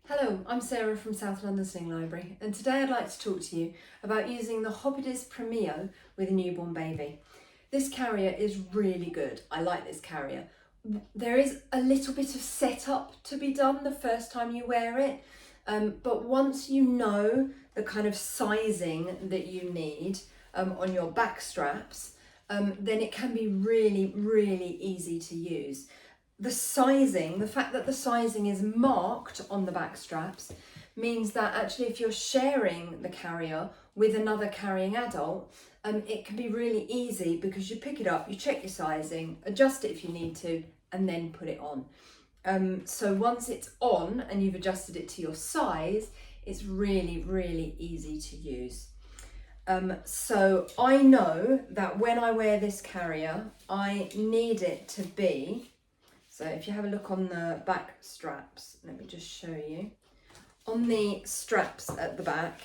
Hello, I'm Sarah from South London Sling Library, and today I'd like to talk to you about using the Hoppediz Primeo with a newborn baby. This carrier is really good. I like this carrier. There is a little bit of setup to be done the first time you wear it, but once you know the kind of sizing that you need on your back straps, then it can be really easy to use. The fact that the sizing is marked on the back straps means that actually if you're sharing the carrier with another carrying adult, it can be really easy because you pick it up, you check your sizing, adjust it if you need to, and then put it on. So once it's on and you've adjusted it to your size, it's really easy to use. So I know that when I wear this carrier, I need it to be, so if you have a look on the back straps, let me just show you. On the straps at the back,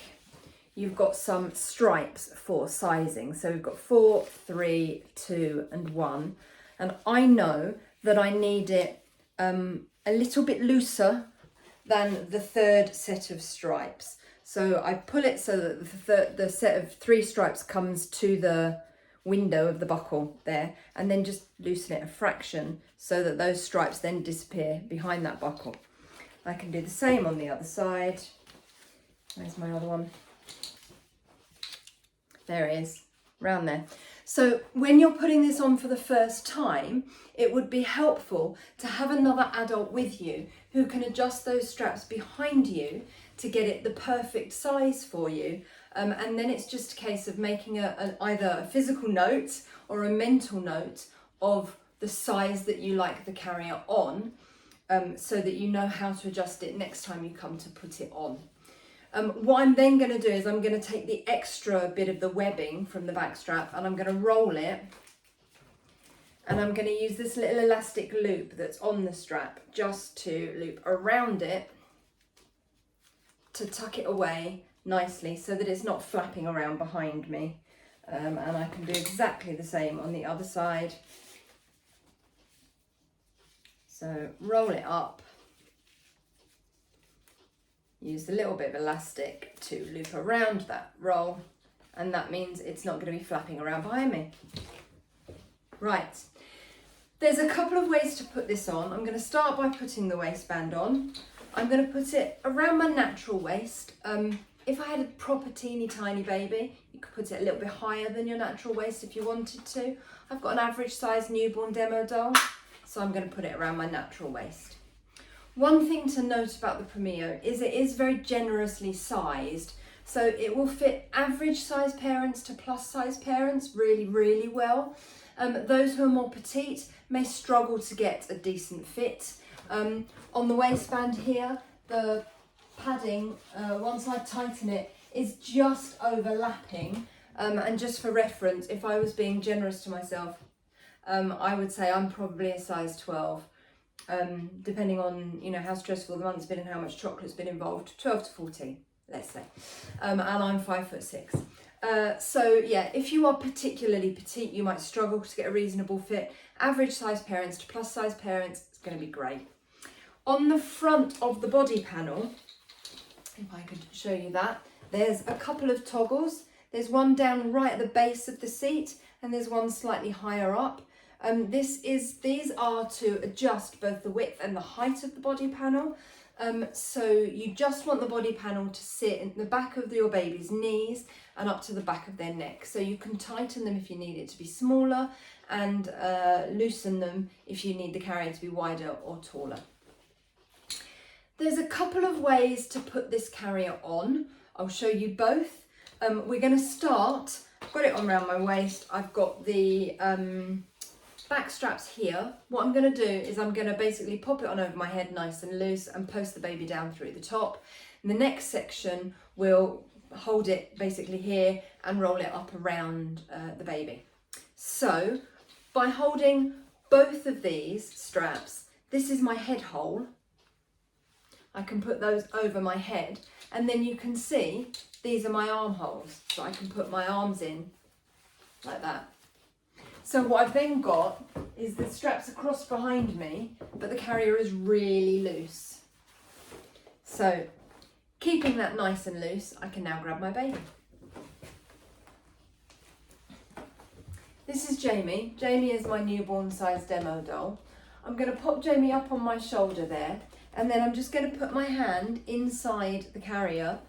you've got some stripes for sizing. So we've got 4, 3, 2 and 1. And I know that I need it a little bit looser than the third set of stripes. So I pull it so that the set of 3 stripes comes to the window of the buckle there, and then just loosen it a fraction so that those stripes then disappear behind that buckle. I can do the same on the other side. Where's my other one? There it is, round there. So when you're putting this on for the first time, it would be helpful to have another adult with you who can adjust those straps behind you to get it the perfect size for you. And then it's just a case of making either a physical note or a mental note of the size that you like the carrier on, so that you know how to adjust it next time you come to put it on. What I'm then going to do is I'm going to take the extra bit of the webbing from the back strap and I'm going to roll it, and I'm going to use this little elastic loop that's on the strap just to loop around it to tuck it away nicely so that it's not flapping around behind me. And I can do exactly the same on the other side. So roll it up, use a little bit of elastic to loop around that roll, and that means it's not going to be flapping around behind me. Right, there's a couple of ways to put this on. I'm going to start by putting the waistband on. I'm going to put it around my natural waist. If I had a proper teeny tiny baby, you could put it a little bit higher than your natural waist if you wanted to. I've got an average size newborn demo doll, so I'm going to put it around my natural waist. One thing to note about the Primeo is it is very generously sized, so it will fit average size parents to plus size parents really well. Those who are more petite may struggle to get a decent fit. On the waistband here, the padding, once I tighten it, is just overlapping, and just for reference, if I was being generous to myself, I would say I'm probably a size 12, depending on how stressful the month's been and how much chocolate's been involved. 12 to 14, let's say, and I'm 5'6". So yeah, if you are particularly petite, you might struggle to get a reasonable fit. Average size parents to plus size parents, it's going to be great. On the front of the body panel, if I could show you that, there's a couple of toggles. There's one down right at the base of the seat, and there's one slightly higher up. These are to adjust both the width and the height of the body panel. So you just want the body panel to sit in the back of your baby's knees and up to the back of their neck. So you can tighten them if you need it to be smaller, and loosen them if you need the carrier to be wider or taller. There's a couple of ways to put this carrier on. I'll show you both. We're going to start, I've got it on around my waist, I've got the back straps here. What I'm going to do is I'm going to basically pop it on over my head nice and loose and post the baby down through the top. And the next section we'll hold it basically here and roll it up around the baby. So by holding both of these straps, this is my head hole. I can put those over my head, and then you can see these are my armholes, so I can put my arms in like that. So what I've then got is the straps across behind me, but the carrier is really loose. So keeping that nice and loose, I can now grab my baby. This is Jamie. Jamie is my newborn size demo doll. I'm going to pop Jamie up on my shoulder there, and then I'm just going to put my hand inside the carrier,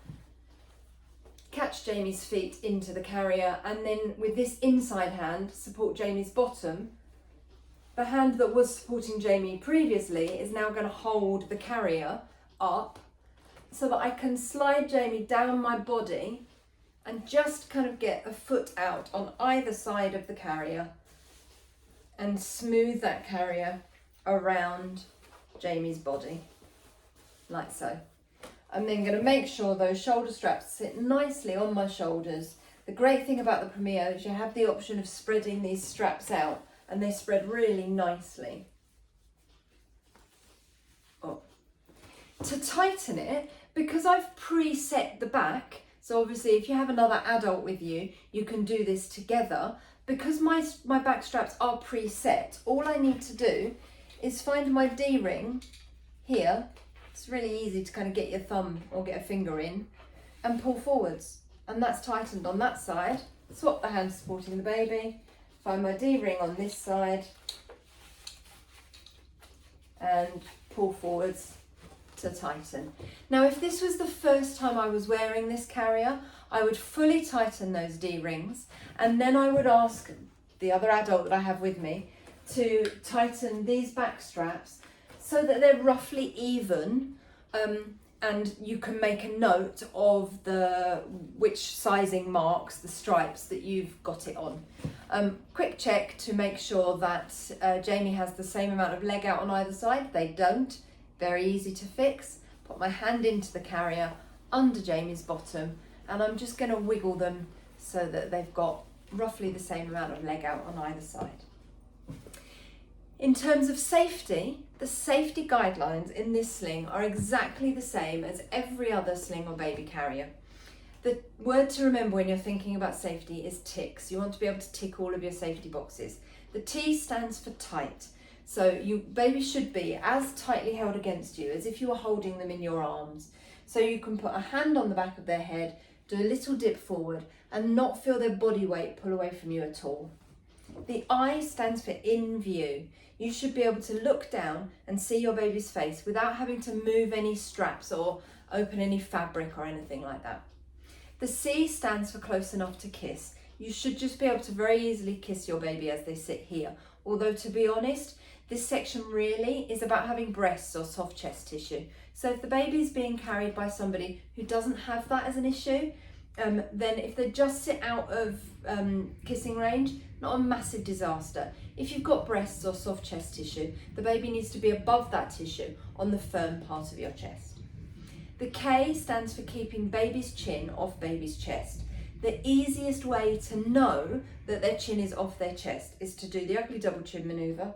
catch Jamie's feet into the carrier, and then with this inside hand support Jamie's bottom. The hand that was supporting Jamie previously is now going to hold the carrier up so that I can slide Jamie down my body and just kind of get a foot out on either side of the carrier and smooth that carrier around Jamie's body, like so. I'm then going to make sure those shoulder straps sit nicely on my shoulders. The great thing about the Primeo is you have the option of spreading these straps out, and they spread really nicely. Oh. To tighten it, because I've preset the back, so obviously if you have another adult with you, you can do this together. Because my back straps are preset, all I need to do is find my D-ring here. It's really easy to kind of get your thumb or get a finger in and pull forwards. And that's tightened on that side. Swap the hand supporting the baby. Find my D-ring on this side and pull forwards to tighten. Now, if this was the first time I was wearing this carrier, I would fully tighten those D-rings, and then I would ask the other adult that I have with me to tighten these back straps so that they're roughly even, and you can make a note of which sizing marks, the stripes that you've got it on. Quick check to make sure that Jamie has the same amount of leg out on either side. They don't. Very easy to fix. Put my hand into the carrier under Jamie's bottom, and I'm just going to wiggle them so that they've got roughly the same amount of leg out on either side. In terms of safety, the safety guidelines in this sling are exactly the same as every other sling or baby carrier. The word to remember when you're thinking about safety is ticks. You want to be able to tick all of your safety boxes. The T stands for tight. So your baby should be as tightly held against you as if you were holding them in your arms. So you can put a hand on the back of their head, do a little dip forward, and not feel their body weight pull away from you at all. The I stands for in view. You should be able to look down and see your baby's face without having to move any straps or open any fabric or anything like that. The C stands for close enough to kiss. You should just be able to very easily kiss your baby as they sit here. Although, to be honest, this section really is about having breasts or soft chest tissue. So if the baby is being carried by somebody who doesn't have that as an issue, then if they just sit out of kissing range, not a massive disaster. If you've got breasts or soft chest tissue, the baby needs to be above that tissue on the firm part of your chest. The K stands for keeping baby's chin off baby's chest. The easiest way to know that their chin is off their chest is to do the ugly double chin manoeuvre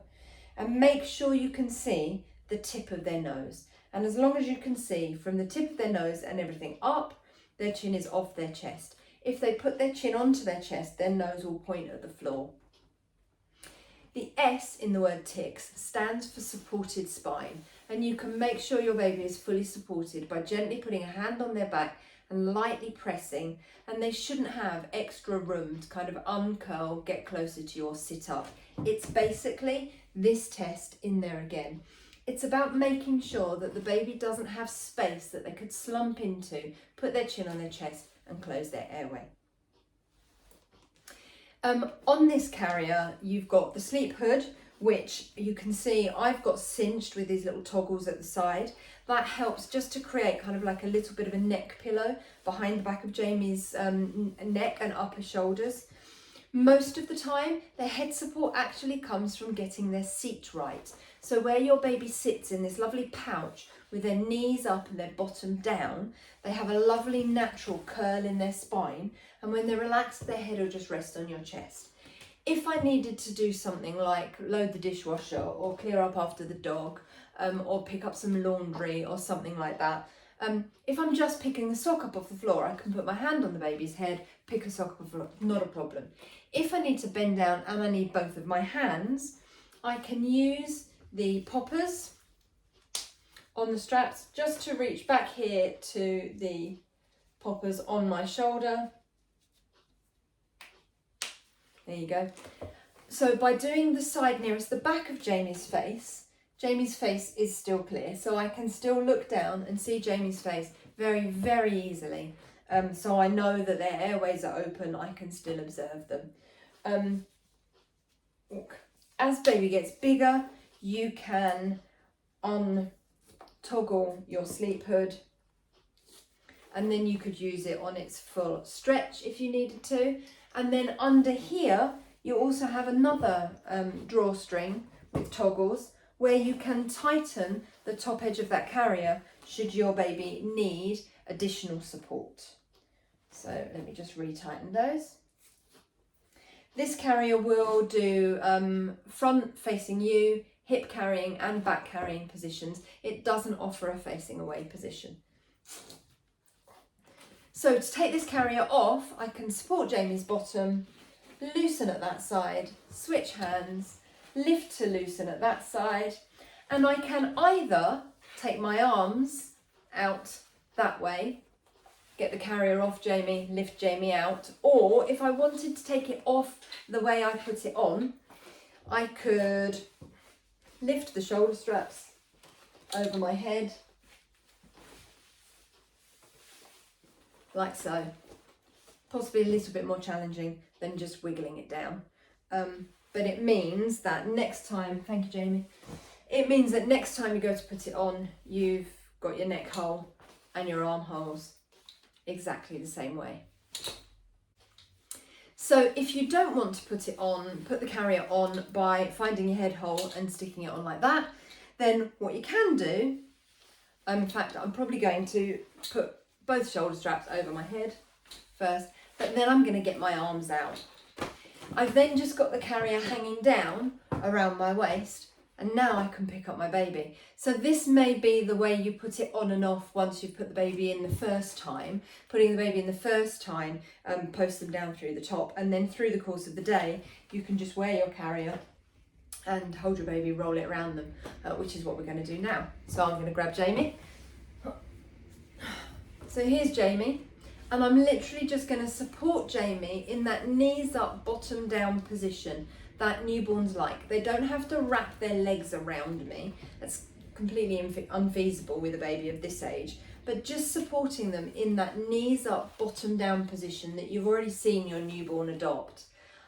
and make sure you can see the tip of their nose. And as long as you can see from the tip of their nose and everything up, their chin is off their chest. If they put their chin onto their chest, their nose will point at the floor. The S in the word ticks stands for supported spine, and you can make sure your baby is fully supported by gently putting a hand on their back and lightly pressing, and they shouldn't have extra room to kind of uncurl, get closer to you or sit up. It's basically this test in there again. It's about making sure that the baby doesn't have space that they could slump into, put their chin on their chest and close their airway. On this carrier, you've got the sleep hood, which you can see I've got cinched with these little toggles at the side. That helps just to create kind of like a little bit of a neck pillow behind the back of Jamie's neck and upper shoulders. Most of the time, their head support actually comes from getting their seat right. So where your baby sits in this lovely pouch with their knees up and their bottom down, they have a lovely natural curl in their spine, and when they're relaxed, their head will just rest on your chest. If I needed to do something like load the dishwasher or clear up after the dog, or pick up some laundry or something like that, if I'm just picking the sock up off the floor, I can put my hand on the baby's head, pick a sock up off the floor, not a problem. If I need to bend down and I need both of my hands, I can use the poppers on the straps, just to reach back here to the poppers on my shoulder. There you go. So by doing the side nearest the back of Jamie's face is still clear, so I can still look down and see Jamie's face very, very easily. So I know that their airways are open, I can still observe them. As baby gets bigger, you can untoggle your sleep hood, and then you could use it on its full stretch if you needed to. And then under here, you also have another drawstring with toggles where you can tighten the top edge of that carrier should your baby need additional support. So let me just retighten those. This carrier will do front facing you, hip carrying and back carrying positions. It doesn't offer a facing away position. So to take this carrier off, I can support Jamie's bottom, loosen at that side, switch hands, lift to loosen at that side, and I can either take my arms out that way, get the carrier off Jamie, lift Jamie out, or if I wanted to take it off the way I put it on, I could lift the shoulder straps over my head, like so. Possibly a little bit more challenging than just wiggling it down. But it means that next time, thank you Jamie, it means that next time you go to put it on, you've got your neck hole and your armholes exactly the same way. So if you don't want to put it on, put the carrier on by finding your head hole and sticking it on like that, then what you can do, in fact I'm probably going to put both shoulder straps over my head first, but then I'm going to get my arms out. I've then just got the carrier hanging down around my waist, and now I can pick up my baby. So this may be the way you put it on and off once you've put the baby in the first time. Putting the baby in the first time, post them down through the top, and then through the course of the day you can just wear your carrier and hold your baby, roll it around them, which is what we're going to do now. So I'm going to grab Jamie. So here's Jamie, and I'm literally just going to support Jamie in that knees up, bottom down position that newborns like. They don't have to wrap their legs around me. That's completely unfeasible with a baby of this age. But just supporting them in that knees up, bottom down position that you've already seen your newborn adopt.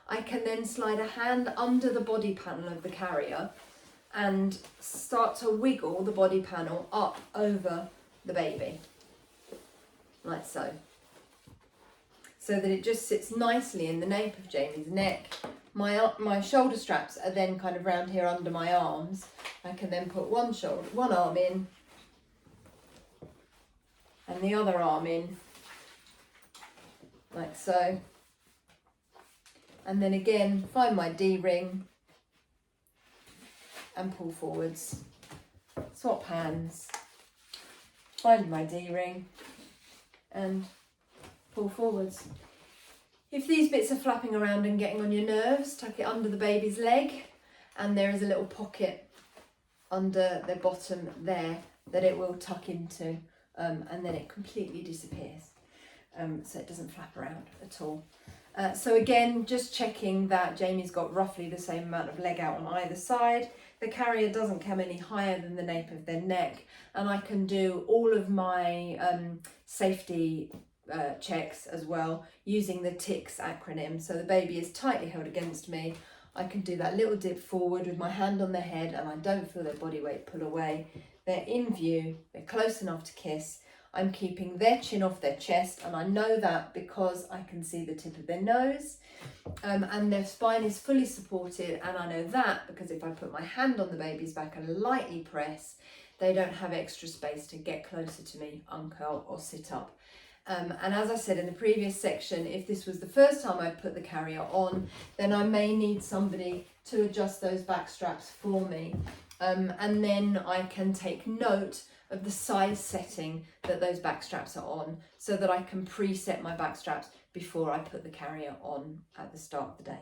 I can then slide a hand under the body panel of the carrier and start to wiggle the body panel up over the baby, like so. So that it just sits nicely in the nape of Jamie's neck. My shoulder straps are then kind of round here under my arms. I can then put one arm in and the other arm in, like so. And then again, find my D-ring and pull forwards. Swap hands, find my D-ring and pull forwards. If these bits are flapping around and getting on your nerves, tuck it under the baby's leg, and there is a little pocket under the bottom there that it will tuck into, and then it completely disappears, so it doesn't flap around at all. So again, just checking that Jamie's got roughly the same amount of leg out on either side. The carrier doesn't come any higher than the nape of their neck, and I can do all of my safety checks as well using the TICS acronym. So the baby is tightly held against me. I can do that little dip forward with my hand on their head, and I don't feel their body weight pull away. They're in view, they're close enough to kiss. I'm keeping their chin off their chest, and I know that because I can see the tip of their nose, and their spine is fully supported, and I know that because if I put my hand on the baby's back and lightly press, they don't have extra space to get closer to me, uncurl or sit up. And as I said in the previous section, if this was the first time I put the carrier on, then I may need somebody to adjust those back straps for me. And then I can take note of the size setting that those back straps are on, so that I can preset my back straps before I put the carrier on at the start of the day.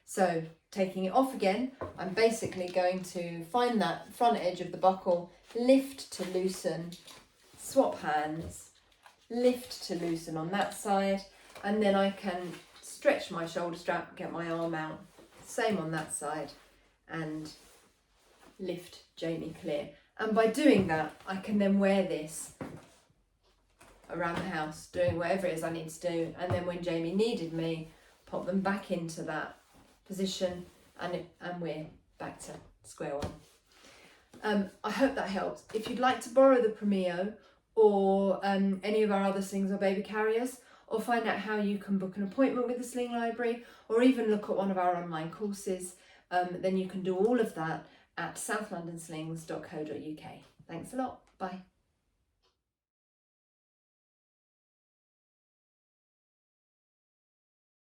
So taking it off again, I'm basically going to find that front edge of the buckle, lift to loosen, swap hands, lift to loosen on that side, and then I can stretch my shoulder strap, get my arm out, same on that side, and lift Jamie clear. And by doing that, I can then wear this around the house, doing whatever it is I need to do, and then when Jamie needed me, pop them back into that position, and we're back to square one. I hope that helps. If you'd like to borrow the Primeo or any of our other slings or baby carriers, or find out how you can book an appointment with the Sling Library, or even look at one of our online courses, then you can do all of that at southlondonslings.co.uk. Thanks a lot. Bye.